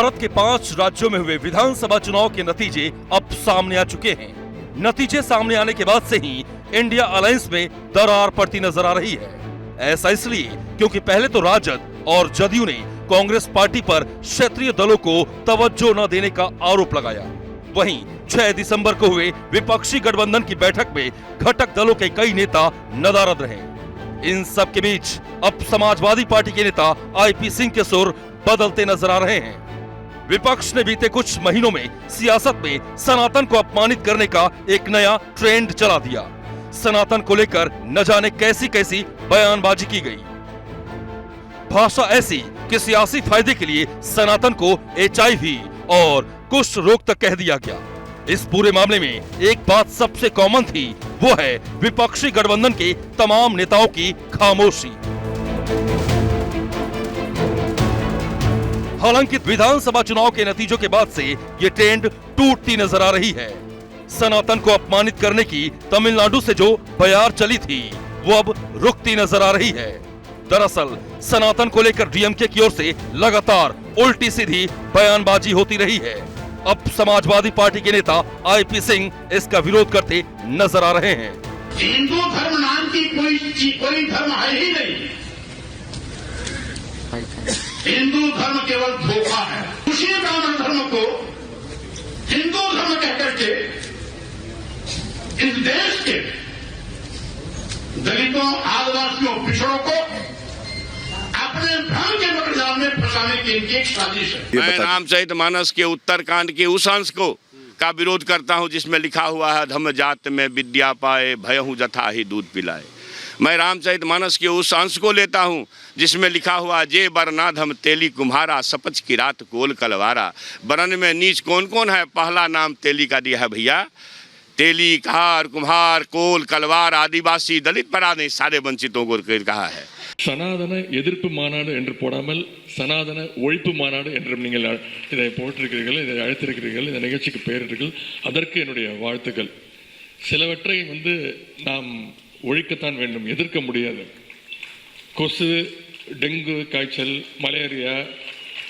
भारत के 5 राज्यों में हुए विधानसभा चुनाव के नतीजे अब सामने आ चुके हैं। नतीजे सामने आने के बाद से ही इंडिया अलायंस में दरार पड़ती नजर आ रही है। ऐसा इसलिए क्योंकि पहले तो राजद और जदयू ने कांग्रेस पार्टी पर क्षेत्रीय दलों को तवज्जो न देने का आरोप लगाया। वहीं 6 दिसंबर को हुए विपक्षी गठबंधन की बैठक में घटक दलों के कई नेता नदारद रहे। इन सब के बीच अब समाजवादी पार्टी के नेता आईपी सिंह के सुर बदलते नजर आ रहे हैं। विपक्ष ने बीते कुछ महीनों में सियासत में सनातन को अपमानित करने का एक नया ट्रेंड चला दिया। सनातन को लेकर न जाने कैसी कैसी बयानबाजी की गई। भाषा ऐसी कि सियासी फायदे के लिए सनातन को HIV और कुष्ठ रोग तक कह दिया गया। इस पूरे मामले में एक बात सबसे कॉमन थी, वो है विपक्षी गठबंधन के तमाम नेताओं की खामोशी। हालांकि विधानसभा चुनाव के नतीजों के बाद से ये ट्रेंड टूटती नजर आ रही है। सनातन को अपमानित करने की तमिलनाडु से जो बयार चली थी, वो अब रुकती नजर आ रही है। दरअसल सनातन को लेकर डीएमके की ओर से लगातार उल्टी सीधी बयानबाजी होती रही है। अब समाजवादी पार्टी के नेता आईपी सिंह इसका विरोध करते नजर आ रहे हैं। हिंदू धर्म नाम की कोई धर्म है ही नहीं। हिंदू धर्म केवल धोखा है। उसी ब्राह्मण धर्म को हिंदू धर्म कहकर के इस देश के दलितों, आदिवासियों, पिछड़ों को अपने धर्म के मकड़जाल में फंसाने की इनकी एक साजिश है। मैं रामचरितमानस के उत्तरकांड के उस अंश का विरोध करता हूं जिसमें लिखा हुआ है धम्म जात में विद्या पाए भयहु जथा ही दूध पिलाए। मैं रामचरितमानस के उस अंश को लेता हूं जिसमें लिखा हुआ जे बरनाधम तेली कुम्हारा सपच की रात कोल कलवारा। बरन में नीच कौन कौन है, पहला नाम तेली का दिया है भैया। तेली, कहार, कुम्हार, कोल, कलवार, आदिवासी, दलित पराधे सारे वंचितों को कहा है। சனாதன எதிர்ப்பு மாநாடு என்று போடாமல் சனாதன ஒழிப்பு மாநாடு என்று நீங்கள் இதை போட்டிருக்கிறீர்கள், இதை அழைத்திருக்கிறீர்கள், இந்த நிகழ்ச்சிக்கு பெயரிட்டீர்கள். அதற்கு என்னுடைய வாழ்த்துக்கள். சிலவற்றை நாம் ஒழிக்கத்தான் வேண்டும், எதிர்க்க முடியாது. கொசு, டெங்கு காய்ச்சல், மலேரியா,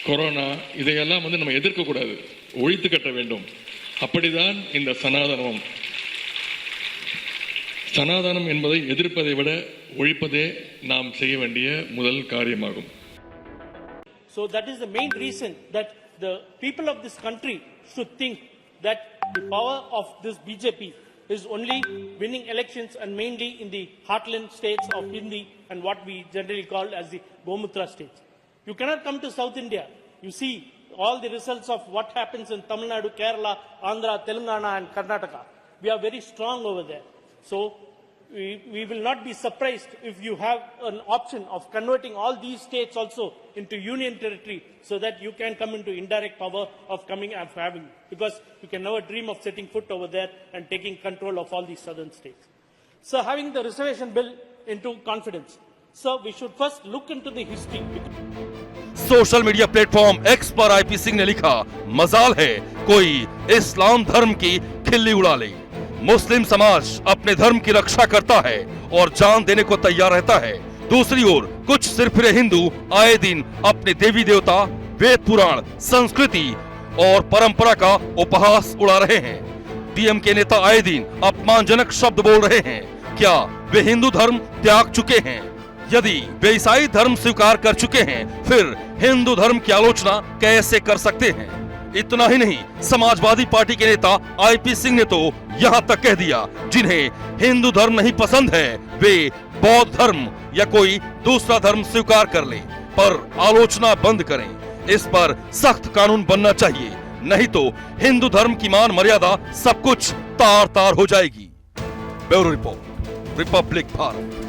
கொரோனா இதையெல்லாம் நம்ம எதிர்க்கக்கூடாது, ஒழித்து கட்ட வேண்டும். அப்படிதான் இந்த சனாதனம். சனாதனம் என்பதை எதிர்ப்பதை விட ஒழிப்பதே நாம் செய்ய வேண்டிய முதல் காரியமாகும். So that is the main reason that the people of this country should think that the power of this BJP is only winning elections and mainly in the heartland states of Hindi and what we generally call as the Gomutra states. You cannot come to South India. You see all the results of what happens in Tamil Nadu, Kerala, Andhra, Telangana and Karnataka. We are very strong over there. So we will not be surprised if you have an option of converting all these states also into union territory so that you can come into indirect power of coming and having, because you can never dream of setting foot over there and taking control of all these southern states. So having the reservation bill into confidence. So we should first look into the history. Social media platform x पर IP Singh ने लिखा, मजाल है कोई इस्लाम धर्म की खिल्ली उड़ा ले। मुस्लिम समाज अपने धर्म की रक्षा करता है और जान देने को तैयार रहता है। दूसरी ओर कुछ सिरफिरे हिंदू आए दिन अपने देवी देवता, वेद पुराण, संस्कृति और परंपरा का उपहास उड़ा रहे हैं। डीएमके नेता आए दिन अपमानजनक शब्द बोल रहे हैं। क्या वे हिंदू धर्म त्याग चुके हैं? यदि वे ईसाई धर्म स्वीकार कर चुके हैं, फिर हिंदू धर्म की आलोचना कैसे कर सकते हैं? इतना ही नहीं, समाजवादी पार्टी के नेता आईपी सिंह ने तो यहाँ तक कह दिया, जिन्हें हिंदू धर्म नहीं पसंद है वे बौद्ध धर्म या कोई दूसरा धर्म स्वीकार कर लें, पर आलोचना बंद करें। इस पर सख्त कानून बनना चाहिए, नहीं तो हिंदू धर्म की मान मर्यादा सब कुछ तार तार हो जाएगी। Bureau report, Republic Bharat.